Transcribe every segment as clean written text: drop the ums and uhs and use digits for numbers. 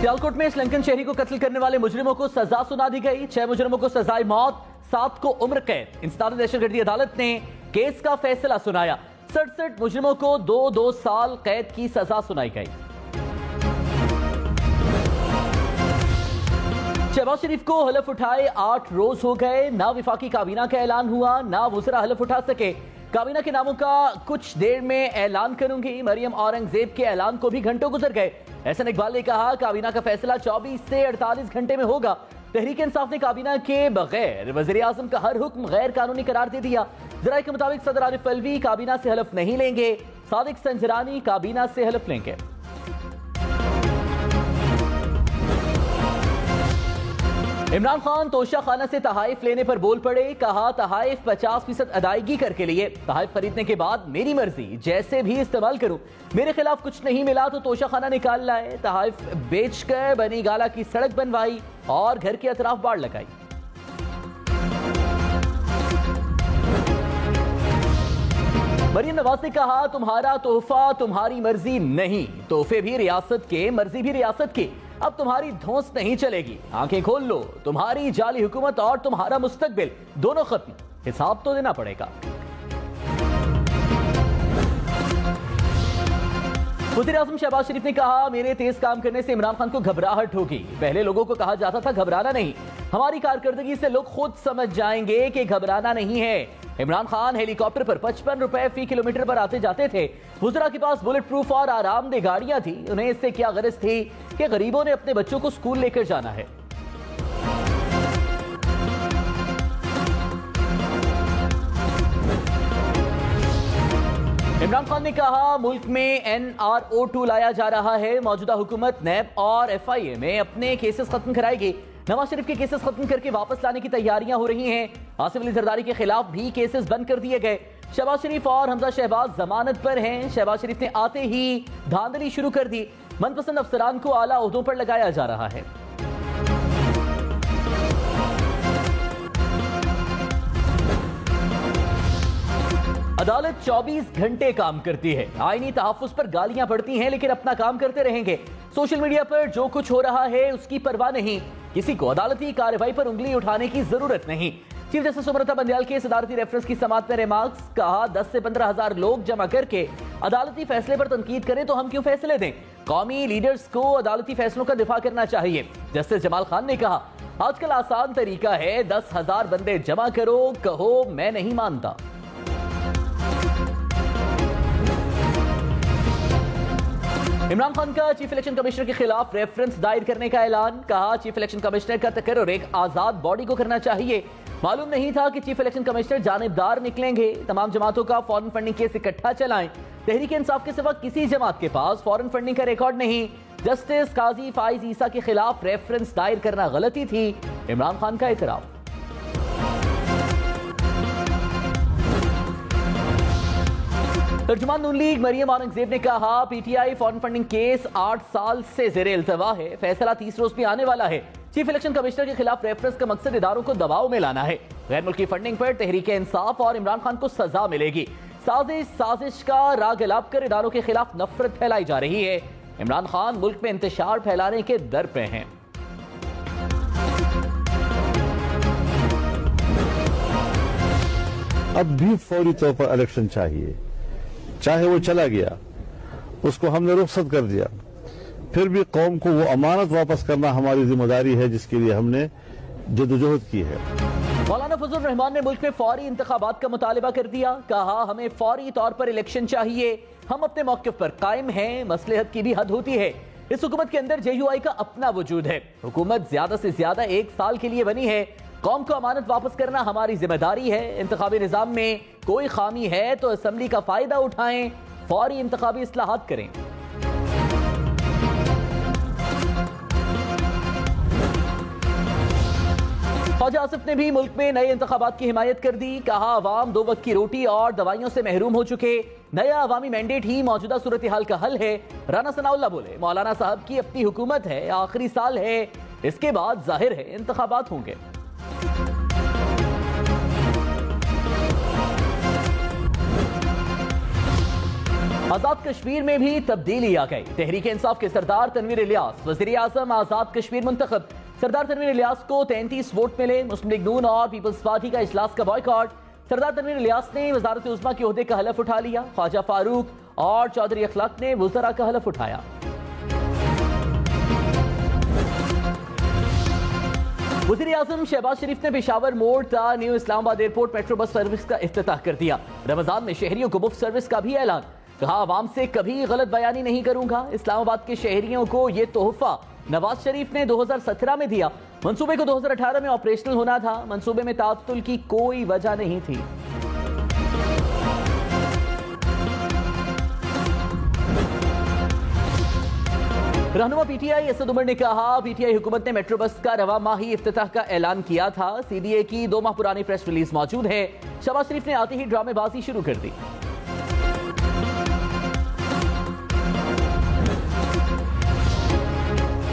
सियालकोट में श्रीलंकन शहरी को कत्ल करने वाले मुजरिमों को सजा सुना दी गई। 6 मुजरिमों को सजाए मौत, 7 को उम्र कैद। इंसदादी दहशतगर्दी अदालत ने केस का फैसला सुनाया। 67 मुजरिमों को 2-2 साल कैद की सजा सुनाई गई। शहबाज शरीफ को हलफ उठाए 8 रोज हो गए। ना वफाकी काबीना का ऐलान हुआ, ना वज़रा हलफ उठा सके। काबीना के नामों का कुछ देर में ऐलान करूंगी। मरियम औरंगजेब के ऐलान को भी घंटों गुजर गए। एहसन इकबाल ने कहा काबीना का फैसला 24 से 48 घंटे में होगा। तहरीक इंसाफ ने काबीना के बगैर वज़ीर आज़म का हर हुक्म गैर कानूनी करार दे दिया। ज़राए के मुताबिक सदर आरिफ अलवी काबीना से हलफ नहीं लेंगे, सादिक संजरानी काबीना से हलफ लेंगे। इमरान खान तोशा खाना से तहाइफ लेने पर बोल पड़े। कहा तहाइफ 50% अदायगी करके लिए। तहाइफ खरीदने के बाद मेरी मर्जी जैसे भी इस्तेमाल करूं। मेरे खिलाफ कुछ नहीं मिला तो तोशा खाना निकाल लाए। तहाइफ बेचकर बनी गाला की सड़क बनवाई और घर के अतराफ बाड़ लगाई। मरियम नवाज ने कहा तुम्हारा तोहफा तुम्हारी मर्जी नहीं, तोहफे भी रियासत के, मर्जी भी रियासत की। अब तुम्हारी धौंस नहीं चलेगी। आंखें खोल लो, तुम्हारी जाली हुकूमत और तुम्हारा मुस्तकबिल दोनों खत्म। हिसाब तो देना पड़ेगा। वज़ीर आज़म शहबाज शरीफ ने कहा मेरे तेज काम करने से इमरान खान को घबराहट होगी। पहले लोगों को कहा जाता था घबराना नहीं, हमारी कारकर्दगी से लोग खुद समझ जाएंगे कि घबराना नहीं है। इमरान खान हेलीकॉप्टर पर 55 रुपए फी किलोमीटर पर आते जाते थे। वज़रा के पास बुलेट प्रूफ और आरामदेह गाड़ियां थी। उन्हें इससे क्या गरज थी कि गरीबों ने अपने बच्चों को स्कूल लेकर जाना है। इमरान खान ने कहा मुल्क में NRO2 लाया जा रहा है। मौजूदा हुकूमत नैब और FIA में अपने केसेस खत्म कराएगी। नवाज शरीफ के केसेस खत्म करके वापस लाने की तैयारियां हो रही हैं। आसिफ अली जरदारी के खिलाफ भी केसेस बंद कर दिए गए। शहबाज शरीफ और हमजा शहबाज जमानत पर हैं। शहबाज शरीफ ने आते ही धांधली शुरू कर दी। मनपसंद अफसरान को आला ओहदों पर लगाया जा रहा है। अदालत 24 घंटे काम करती है। आईनी तहफ्फुज़ पर गालियां पड़ती हैं लेकिन अपना काम करते रहेंगे। सोशल मीडिया पर जो कुछ हो रहा है उसकी परवाह नहीं। किसी को अदालती कार्रवाई पर उंगली उठाने की जरूरत नहीं। चीफ जस्टिस उमरता बंदयाल के सदारती रेफरेंस की समाअत में रिमार्क्स। कहा 10 से 15 हजार लोग जमा करके अदालती फैसले पर तनकीद करें तो हम क्यों फैसले दें। कौमी लीडर्स को अदालती फैसलों का दिफा करना चाहिए। जस्टिस जमाल खान ने कहा आजकल आसान तरीका है 10,000 बंदे जमा करो, कहो मैं नहीं मानता। इमरान खान का चीफ इलेक्शन कमिश्नर के खिलाफ रेफरेंस दायर करने का ऐलान। कहा चीफ इलेक्शन कमिश्नर का तकर्रुर एक आजाद बॉडी को करना चाहिए। मालूम नहीं था कि चीफ इलेक्शन कमिश्नर जानिबदार निकलेंगे। तमाम जमातों का फॉरेन फंडिंग केस इकट्ठा चलाएं। तहरीक इंसाफ के सिवा किसी जमात के पास फॉरेन फंडिंग का रिकॉर्ड नहीं। जस्टिस काजी फाइज ईसा के खिलाफ रेफरेंस दायर करना गलती थी। इमरान खान का एतराफ। तर्जुमान नून लीग मरियम औरंगजेब ने कहा PTI फॉरेन फंडिंग केस 8 साल से ज़ेरे इल्तवा है। फैसला 30 रोज में आने वाला है। चीफ इलेक्शन कमिश्नर के खिलाफ रेफरेंस का मकसद इदारों को दबाव में लाना है। गैर मुल्की फंडिंग पर तहरीक इंसाफ और इमरान खान को सजा मिलेगी। साजिश का राग अलाप कर इदारों के खिलाफ नफरत फैलाई जा रही है। इमरान खान मुल्क में इंतशार फैलाने के दर पे हैं। अब भी फौरी तौर पर इलेक्शन चाहिए। चाहे वो चला गया, उसको हमने रुखसत कर दिया, फिर भी कौम को वो अमानत वापस करना हमारी जिम्मेदारी है जिसके लिए हमने जद्दोजहद की है। मौलाना फजल रहमान ने मुल्क में फौरी इंतखाबात का मुतालबा कर दिया। कहा हमें फौरी तौर पर इलेक्शन चाहिए। हम अपने मौक़िफ़ पर कायम हैं। मसलहत की भी हद होती है। इस हुकूमत के अंदर JUI का अपना वजूद है। हुकूमत ज्यादा से ज्यादा 1 साल के लिए बनी है। कौम को अमानत वापस करना हमारी जिम्मेदारी है। इंतखाबी निजाम में कोई खामी है तो असम्बली का फायदा उठाएं, फौरी इंतखाबी इस्लाहात करें। ख्वाजा आसिफ ने भी मुल्क में नए इंतखाबात की हिमायत कर दी। कहा अवाम 2 वक्त की रोटी और दवाइयों से महरूम हो चुके। नया अवामी मैंडेट ही मौजूदा सूरत हाल का हल है। राना सनाउल्लाह बोले मौलाना साहब की अपनी हुकूमत है, आखिरी साल है, इसके बाद जाहिर है इंतखाबात होंगे। آزاد کشمیر میں بھی تبدیلی آ گئی. تحریک انصاف کے سردار تنویر الیاس وزیر اعظم آزاد کشمیر منتخب. سردار تنویر الیاس کو 33 ووٹ ملے. مسلم لیگ نون اور پیپلز پارٹی کا اجلاس کا بائیکاٹ. سردار تنویر الیاس نے وزارت عظمیٰ کے عہدے کا حلف اٹھا لیا. خواجہ فاروق اور چودھری اخلاق نے وزراء کا حلف اٹھایا. وزیر اعظم شہباز شریف نے پشاور موڑ تا نیو اسلام آباد ایئرپورٹ میٹرو بس سروس کا افتتاح کر دیا. رمضان میں شہریوں کو مفت سروس کا بھی اعلان. کہا عوام سے کبھی غلط بیانی نہیں کروں گا. اسلام آباد کے شہریوں کو یہ تحفہ نواز شریف نے 2017 میں دیا. منصوبے کو 2018 میں آپریشنل ہونا تھا. منصوبے میں تعطل کی کوئی وجہ نہیں تھی. رہنما P T I Asad Umar نے کہا پی ٹی آئی حکومت نے میٹرو بس کا رواں ماہی افتتاح کا اعلان کیا تھا. سی ڈی اے کی 2 ماہ پرانی پریس ریلیز موجود ہے. شہباز شریف نے آتے ہی ڈرامے بازی شروع کر دی.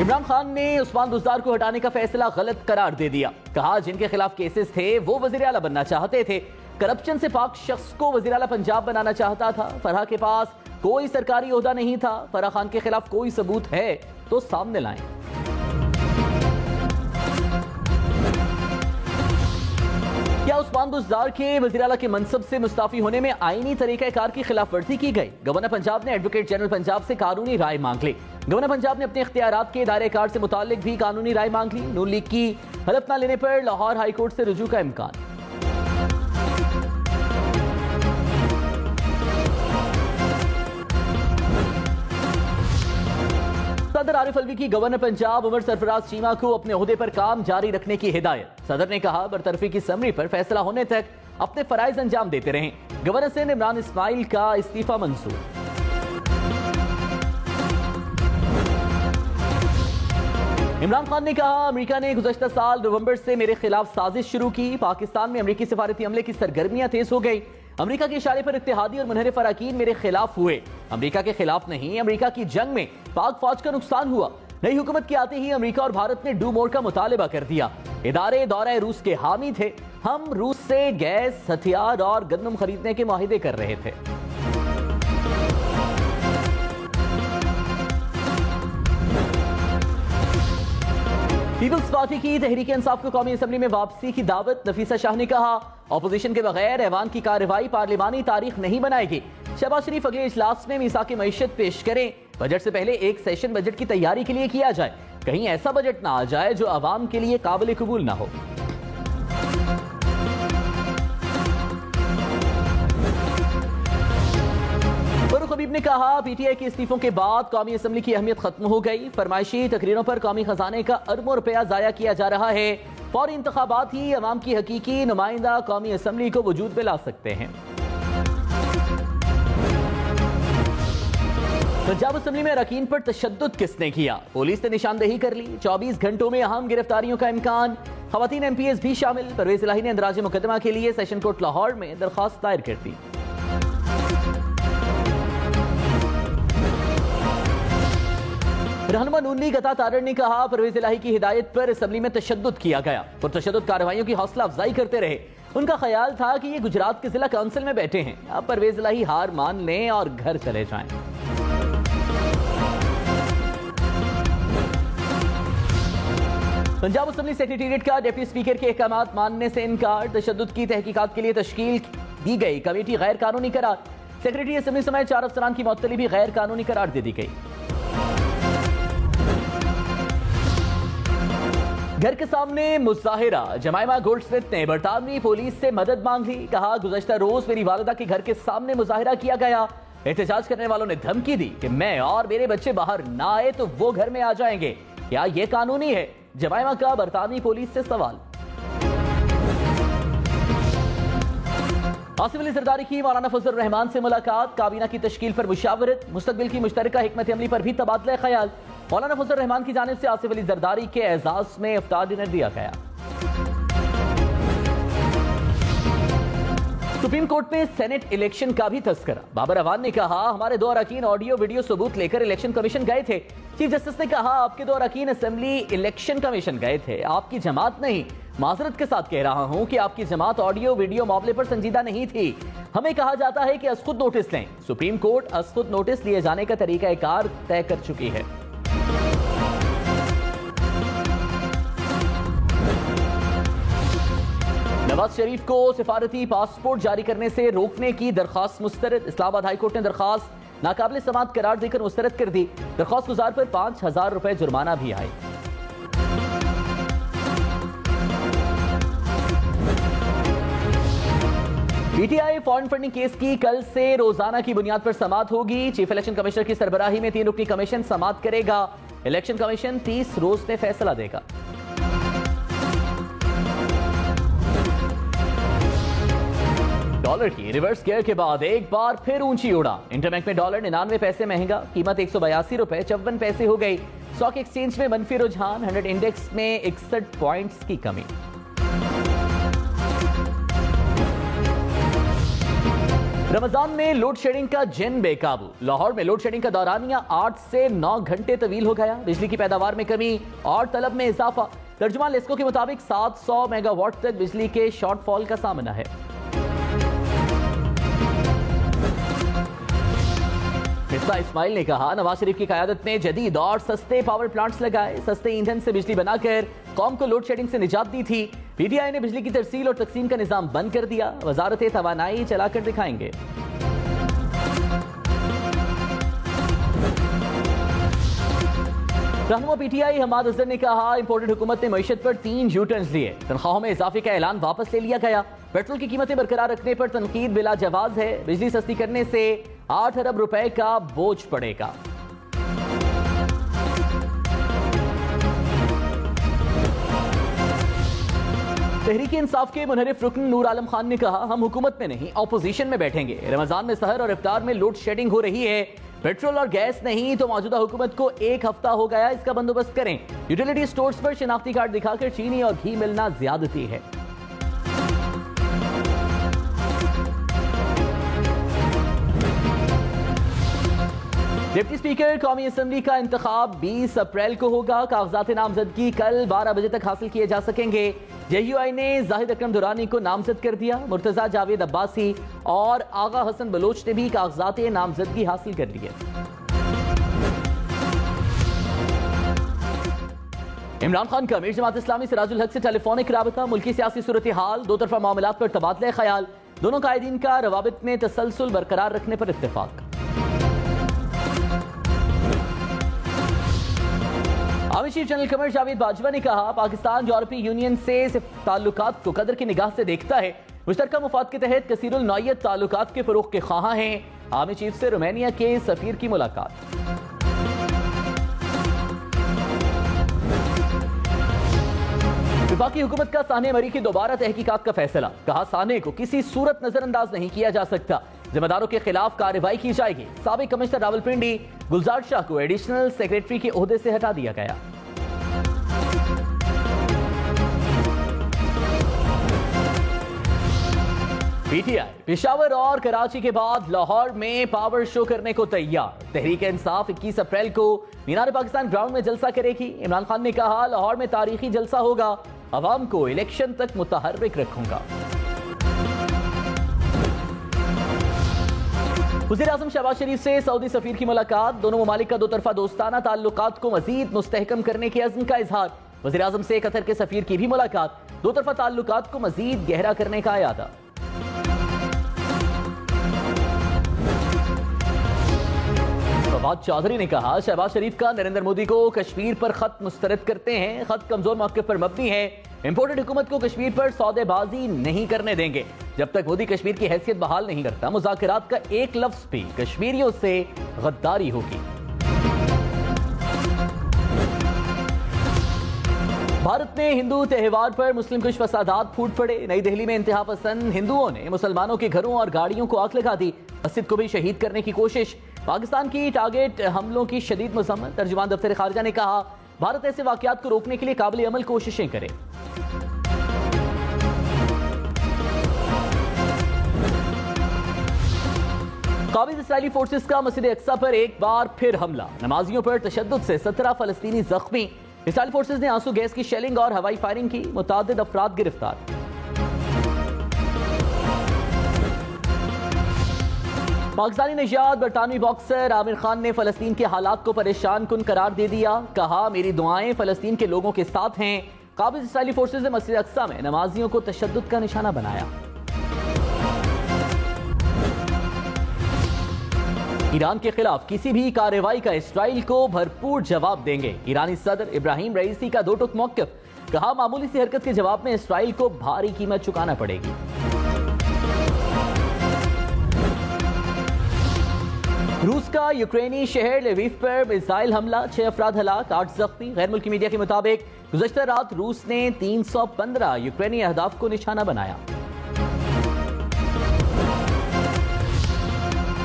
عمران خان نے عثمان بزدار کو ہٹانے کا فیصلہ غلط قرار دے دیا. کہا جن کے خلاف کیسز تھے وہ وزیر اعلیٰ بننا چاہتے تھے. کرپشن سے پاک شخص کو وزیر اعلیٰ پنجاب بنانا چاہتا تھا. فرح کے پاس کوئی سرکاری عہدہ نہیں تھا. فرح خان کے خلاف کوئی ثبوت ہے تو سامنے لائیں. کیا عثمان بزدار کے وزیر اعلیٰ کے منصب سے مستعفی ہونے میں آئینی طریقہ کار کی خلاف ورزی کی گئی؟ گورنر پنجاب نے ایڈوکیٹ جنرل پنجاب سے قانونی رائے مانگ لی. گورنر پنجاب نے اپنے اختیارات کے دائرہ کار سے متعلق بھی قانونی رائے مانگ لی. نون لیگ کی حلف نہ لینے پر لاہور ہائی کورٹ سے رجوع کا امکان. صدر عارف الوی کی گورنر پنجاب عمر سرفراز چیمہ کو اپنے عہدے پر کام جاری رکھنے کی ہدایت. صدر نے کہا برطرفی کی سمری پر فیصلہ ہونے تک اپنے فرائض انجام دیتے رہیں. گورنر سے عمران اسماعیل کا استعفیٰ منظور. عمران خان نے کہا امریکہ نے گزشتہ سال نومبر سے میرے خلاف سازش شروع کی. پاکستان میں امریکی سفارتی عملے کی سرگرمیاں تیز ہو گئی. امریکہ کے اشارے پر اتحادی اور منحرف اراکین میرے خلاف ہوئے. امریکہ کے خلاف نہیں، امریکہ کی جنگ میں پاک فوج کا نقصان ہوا. نئی حکومت کے آتے ہی امریکہ اور بھارت نے ڈو مور کا مطالبہ کر دیا. ادارے دورہ روس کے حامی تھے. ہم روس سے گیس، ہتھیار اور گندم خریدنے کے معاہدے کر رہے تھے. پیپلز پارٹی کی تحریک انصاف کو قومی اسمبلی میں واپسی کی دعوت. نفیسہ شاہ نے کہا اپوزیشن کے بغیر ایوان کی کارروائی پارلیمانی تاریخ نہیں بنائے گی. شہباز شریف اگلے اجلاس میں میثاق معیشت پیش کریں. بجٹ سے پہلے ایک سیشن بجٹ کی تیاری کے لیے کیا جائے. کہیں ایسا بجٹ نہ آ جائے جو عوام کے لیے قابل قبول نہ ہو. فاروق حبیب نے کہا پی ٹی آئی کے استعفوں کے بعد قومی اسمبلی کی اہمیت ختم ہو گئی. فرمائشی تقریروں پر قومی خزانے کا اربوں روپیہ ضائع کیا جا رہا ہے. فوری انتخابات ہی عوام کی حقیقی نمائندہ قومی اسمبلی کو وجود میں لا سکتے ہیں. پنجاب اسمبلی میں اراکین پر تشدد کس نے کیا؟ پولیس نے نشاندہی کر لی. 24 گھنٹوں میں اہم گرفتاریوں کا امکان. خواتین ایم پی ایس بھی شامل. پرویز الہی نے اندراج مقدمہ کے لیے سیشن کورٹ لاہور میں درخواست دائر کر دی. رہنما نون لیگ عطا تارڑ نے کہا پرویز الہی کی ہدایت پر اسمبلی میں تشدد کیا گیا. پرتشدد کارروائیوں کی حوصلہ افزائی کرتے رہے. ان کا خیال تھا کہ یہ گجرات کے ضلع کونسل میں بیٹھے ہیں. اب پرویز الہی ہار مان لیں اور گھر چلے جائیں. پنجاب اسمبلی سیکریٹریٹ کا ڈپٹی اسپیکر کے احکامات ماننے سے انکار. تشدد کی تحقیقات کے لیے تشکیل دی گئی کمیٹی غیر قانونی قرار. سیکریٹری اسمبلی سمیت 4 افسران کی معطلی بھی غیر قانونی قرار دے دی گئی. گھر کے سامنے مظاہرہ. جمائمہ گولڈ سمتھ نے برطانوی پولیس سے مدد مانگ لی. کہا گزشتہ روز میری والدہ کے گھر کے سامنے مظاہرہ کیا گیا. احتجاج کرنے والوں نے دھمکی دی کہ میں اور میرے بچے باہر نہ آئے تو وہ گھر میں آ جائیں گے. کیا یہ قانونی ہے؟ جمائمہ کا برطانوی پولیس سے سوال. آصف علی زرداری کی مولانا فضل الرحمان سے ملاقات. کابینہ کی تشکیل پر مشاورت. مستقبل کی مشترکہ حکمت عملی پر بھی تبادلہ خیال. مولانا فضل الرحمان کی جانب سے آصف علی زرداری کے اعزاز میں افطار ڈنر دیا گیا. सुप्रीम कोर्ट में सेनेट इलेक्शन का भी तस्करा। बाबर अवान ने कहा, हमारे 2 अरकान ऑडियो वीडियो सबूत लेकर इलेक्शन कमीशन गए थे। चीफ जस्टिस ने कहा, आपके 2 अरकान असेंबली इलेक्शन कमीशन गए थे, आपकी जमात नहीं। माजरत के साथ कह रहा हूं कि आपकी जमात ऑडियो वीडियो मामले पर संजीदा नहीं थी। हमें कहा जाता है कि अज़-खुद नोटिस लें। सुप्रीम कोर्ट अज़-खुद नोटिस लिए जाने का तरीकाकार तय कर चुकी है। नवाज शरीफ को सिफारती पासपोर्ट जारी करने से रोकने की दरखास्त मुस्तरद। इस्लामाबाद हाई कोर्ट ने दरखास्त नाकाबिल समाअत करार देकर मुस्तरद कर दी। दरखास्त गुजार पर 5,000 रुपए जुर्माना भी आए। पीटीआई फॉरेन फंडिंग केस की कल से रोजाना की बुनियाद पर समाअत होगी। चीफ इलेक्शन कमिश्नर की सरबराही में 3 रुकनी कमीशन समाअत करेगा। इलेक्शन कमीशन 30 रोज में फैसला देगा। डॉलर की रिवर्स गियर के बाद एक बार फिर ऊंची उड़ा। इंटरबैंक में डॉलर 99 पैसे महंगा, कीमत 182 रुपए 54 पैसे हो गई। स्टॉक एक्सचेंज में मनफी रुझान, 100 इंडेक्स में 61 पॉइंट्स की कमी। रमजान में लोड शेडिंग का जिन बेकाबू। लाहौर में लोड शेडिंग का दौरानिया 8 से 9 घंटे तवील हो गया। बिजली की पैदावार में कमी और तलब में इजाफा। तर्जुमान लेस्को के मुताबिक 700 मेगावाट तक बिजली के शॉर्टफॉल का सामना है। मिर्जा इस्माइल ने कहा, नवाज शरीफ की क़यादत में जदीद और सस्ते पावर प्लांट्स लगाए, सस्ते ईंधन से बिजली बनाकर कौम को लोड शेडिंग से निजात दी थी। पीटीआई ने बिजली की तरसील और तकसीम का निजाम बंद कर दिया। वजारत तवानाई चलाकर दिखाएंगे। रहनुमा पीटीआई हमाद अजहर ने कहा, इंपोर्टेड हुकूमत ने मईशत पर 3 यू-टर्न्स लिए। तनख्वाहों में इजाफे का ऐलान वापस ले लिया गया। पेट्रोल की कीमतें बरकरार रखने पर तनकीद बिला जवाज है। बिजली सस्ती करने से 8 अरब रुपए का बोझ पड़ेगा। तहरीक इंसाफ के मुनहरिफ रुकन नूर आलम खान ने कहा, हम हुकूमत में नहीं ऑपोजिशन में बैठेंगे। रमजान में सहर और इफ्तार में लोड शेडिंग हो रही है। पेट्रोल और गैस नहीं तो मौजूदा हुकूमत को 1 हफ्ता हो गया, इसका बंदोबस्त करें। यूटिलिटी स्टोर्स पर शिनाख्ती कार्ड दिखाकर चीनी और घी मिलना ज्यादती है। डिप्टी स्पीकर कौमी असेंबली का इंतखाब 20 अप्रैल को होगा। कागजात नामजदगी कल 12 बजे तक हासिल किए जा सकेंगे। जेयूआई ने जाहिद अकरम दुरानी को नामजद कर दिया। मुर्तजा जावेद अब्बासी और आगा हसन बलोच ने भी कागजात नामजदगी हासिल कर लिए। इमरान खान का अमीर जमात इस्लामी सिराजुल हक से टेलीफोनिक राबता। मुल्की सियासी सूरत हाल, 2 तरफा मामलात पर तबादला ख्याल। दोनों कायदीन का रवाबित में तसलसल बरकरार रखने पर इत्तेफाक। Army chief general Qamar Javed Bajwa ने कहा, पाकिस्तान यूरोपीय यूनियन से ताल्लुकात को कदर की निगाह से देखता है। मुश्तरका मुफाद के तहत कसीरुल नौइयत ताल्लुकात के फरोग के ख्वाहां हैं। आर्मी चीफ से रोमानिया के सफीर की मुलाकात। वफाकी हुकूमत का साने मरी की दोबारा तहकीकात का फैसला। कहा, साने को किसी सूरत नजरअंदाज नहीं किया जा सकता। जिम्मेदारों के खिलाफ कार्रवाई की जाएगी। साबिक कमिश्नर रावलपिंडी गुलजार शाह को एडिशनल सेक्रेटरी के ओहदे से हटा दिया गया। पीटीआई पेशावर और कराची के बाद लाहौर में पावर शो करने को तैयार। तहरीक इंसाफ 21 अप्रैल को मीनार पाकिस्तान ग्राउंड में जलसा करेगी। इमरान खान ने कहा, लाहौर में तारीखी जलसा होगा, अवाम को इलेक्शन तक मुतहर्रिक रखूंगा। वज़ीर-ए-आज़म शहबाज शरीफ से सऊदी सफीर की मुलाकात। दोनों ममालिक का 2 तरफा दोस्ताना ताल्लुकात को मजीद मुस्तहकम करने के अज़्म का इजहार। वज़ीर-ए-आज़म से कतर के सफीर की भी मुलाकात। 2 तरफा ताल्लुकात को मजीद गहरा करने का इरादा। फवाद चौधरी ने कहा, शहबाज शरीफ का नरेंद्र मोदी को कश्मीर पर खत मुस्तरद करते हैं। खत कमजोर मौके पर मबनी है। इंपोर्टेड हुकूमत को कश्मीर पर सौदेबाजी नहीं करने देंगे जब तक मोदी कश्मीर की हैसियत बहाल नहीं करता। मुज़ाकरात का एक लफ्ज भी कश्मीरियों से गद्दारी होगी। भारत में हिंदू त्यौहार पर मुस्लिम कुछ फसादात फूट पड़े। नई दिल्ली में इंतहा पसंद हिंदुओं ने मुसलमानों के घरों और गाड़ियों को आग लगा दी। मस्जिद को भी शहीद करने की कोशिश। पाकिस्तान की टारगेट हमलों की शदीद मज़म्मत। तर्जुमान दफ्तर खारजा ने कहा, भारत ऐसे वाक़यात को रोकने के लिए काबिल अमल कोशिशें करे। قابض اسرائیلی فورسز کا مسجد اقصی پر ایک بار پھر حملہ، نمازیوں پر تشدد سے 17 فلسطینی زخمی، اسرائیلی فورسز نے آنسو گیس کی شیلنگ اور ہوائی فائرنگ کی، متعدد افراد گرفتار۔ پاکستانی نژاد برطانوی باکسر عامر خان نے فلسطین کے حالات کو پریشان کن قرار دے دیا، کہا میری دعائیں فلسطین کے لوگوں کے ساتھ ہیں۔ قابض اسرائیلی فورسز نے مسجد اقصی میں نمازیوں کو تشدد کا نشانہ بنایا۔ ایران کے خلاف کسی بھی کارروائی کا اسرائیل کو بھرپور جواب دیں گے، ایرانی صدر ابراہیم رئیسی کا دو ٹوک موقف، کہا معمولی سی حرکت کے جواب میں اسرائیل کو بھاری قیمت چکانا پڑے گی۔ روس کا یوکرینی شہر لیویو پر میزائل حملہ، 6 افراد ہلاک، 8 زخمی۔ غیر ملکی میڈیا کے مطابق گزشتہ رات روس نے 315 یوکرینی اہداف کو نشانہ بنایا۔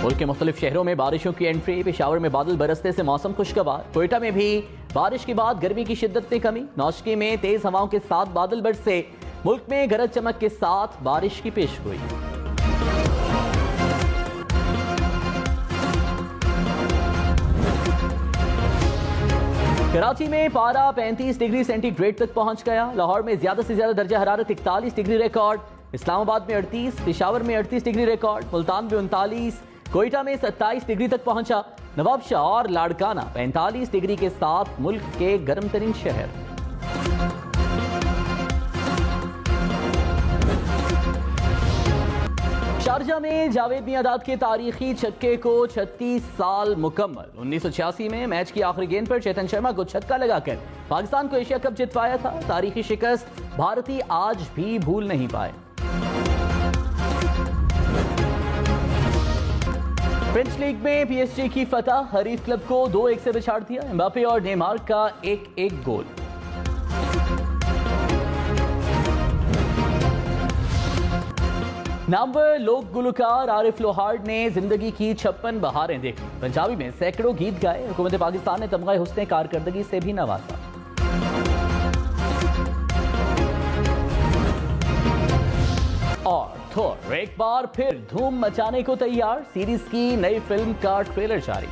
ملک کے مختلف شہروں میں بارشوں کی انٹری، پشاور میں بادل برسنے سے موسم خوشگوار، کوئٹہ میں بھی بارش کے بعد گرمی کی شدت میں کمی، نوشکی میں تیز ہواؤں کے ساتھ بادل برسے، ملک میں گرج چمک کے ساتھ بارش کی پیش گوئی۔ کراچی میں پارہ 35 ڈگری سینٹی گریڈ تک پہنچ گیا، لاہور میں زیادہ سے زیادہ درجہ حرارت 41 ڈگری ریکارڈ، اسلام آباد میں 38، پشاور میں 38 ڈگری ریکارڈ، ملتان میں 39، کوئٹہ میں 27 ڈگری تک پہنچا، نواب شاہ اور لاڑکانہ 45 ڈگری کے ساتھ ملک کے گرم ترین شہر۔ شارجہ میں جاوید میاں کے تاریخی چھکے کو 36 سال مکمل، 1986 میں میچ کی آخری گیند پر چیتن شرما کو چھکا لگا کر پاکستان کو ایشیا کپ جتوایا تھا، تاریخی شکست بھارتی آج بھی بھول نہیں پائے۔ فرینچ لیگ میں پی ایس جی کی فتح، حریف کلب کو 2-1 سے بچھاڑ دیا، امباپے اور نیمار کا 1-1 گول۔ نامور لوک گلوکار عارف لوہارڈ نے زندگی کی 56 بہاریں دیکھی، پنجابی میں سینکڑوں گیت گائے، حکومت پاکستان نے تمغہ حسن کارکردگی سے بھی نوازا۔ اور تھور ایک بار پھر دھوم مچانے کو تیار، سیریز کی نئی فلم کا ٹریلر جاری۔